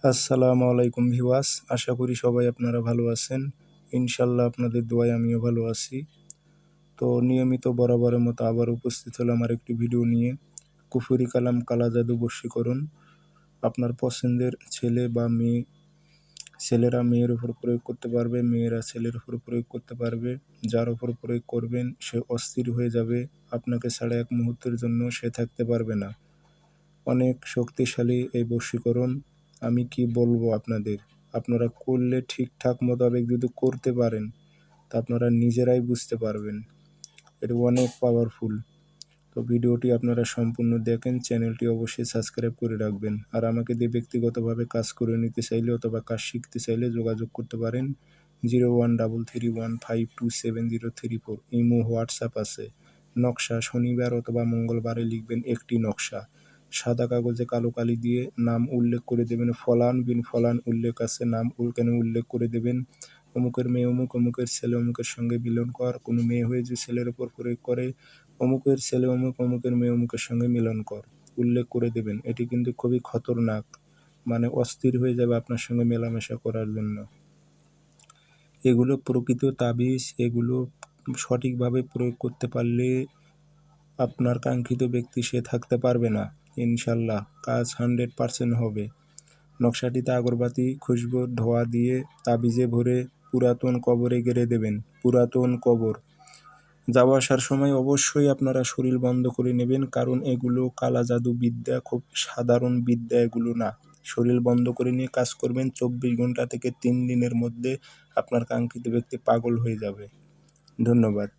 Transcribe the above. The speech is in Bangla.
আসসালামু আলাইকুম ভিউয়ার্স, আশা করি সবাই আপনারা ভালো আছেন। ইনশাল্লাহ আপনাদের দোয়ায় আমিও ভালো আছি। তো নিয়মিত বরাবরের মতো আবার উপস্থিত হলাম আরেকটি ভিডিও নিয়ে। কুফরি কালাম কালা জাদু বশীকরণ। আপনার পছন্দের ছেলে বা মেয়ে, ছেলেরা মেয়ের উপর প্রয়োগ করতে পারবে, মেয়েরা ছেলের উপর প্রয়োগ করতে পারবে। যার উপর প্রয়োগ করবেন সে অস্থির হয়ে যাবে, আপনাকে ছাড়া এক মুহূর্তের জন্য সে থাকতে পারবে না। অনেক শক্তিশালী এই বশীকরণ। আমি কি বলবো আপনাদের, আপনারা করলে ঠিকঠাক মোতাবেক যদি করতে পারেন তা আপনারা নিজেরাই বুঝতে পারবেন এটা অনেক পাওয়ারফুল। তো ভিডিওটি আপনারা সম্পূর্ণ দেখেন, চ্যানেলটি অবশ্যই সাবস্ক্রাইব করে রাখবেন। আর আমাকে দিয়ে ব্যক্তিগতভাবে কাজ করে নিতে চাইলে অথবা কাজ শিখতে চাইলে যোগাযোগ করতে পারেন 0133152703 ইমো, হোয়াটসঅ্যাপ আছে। নকশা শনিবার অথবা মঙ্গলবারে লিখবেন একটি নকশা, সাদা কাগজে কালো কালি দিয়ে নাম উল্লেখ করে দেবেন। ফলান বিন ফলান উল্লেখ আছে, নাম ওখানে উল্লেখ করে দেবেন। অমুকের মেয়ে অমুক, অমুকের ছেলে অমুকের সঙ্গে মিলন কর। কোনো মেয়ে হয়ে যে ছেলের ওপর প্রয়োগ করে, অমুকের ছেলে অমুক, অমুকের মেয়ে অমুকের সঙ্গে মিলন কর, উল্লেখ করে দেবেন। এটি কিন্তু খুবই খতরনাক, মানে অস্থির হয়ে যাবে আপনার সঙ্গে মেলামেশা করার জন্য। এগুলো প্রকৃত তাবিজ, এগুলো সঠিকভাবে প্রয়োগ করতে পারলে আপনার কাঙ্ক্ষিত ব্যক্তি সে থাকতে পারবে না। ইনশাল্লাহ কাজ 100% হবে। নকশাটিতে আগরবাতি, খুশবু, ধোয়া দিয়ে তাবিজে ভরে পুরাতন কবরে গেড়ে দেবেন। পুরাতন কবর। যাওয়া আসার সময় অবশ্যই আপনারা শরীর বন্ধ করে নেবেন, কারণ এগুলো কালা জাদু বিদ্যা, খুব সাধারণ বিদ্যা এগুলো না। শরীর বন্ধ করে নিয়ে কাজ করবেন, 24 ঘন্টা থেকে 3 দিনের মধ্যে আপনার কাঙ্ক্ষিত ব্যক্তি পাগল হয়ে যাবে। ধন্যবাদ।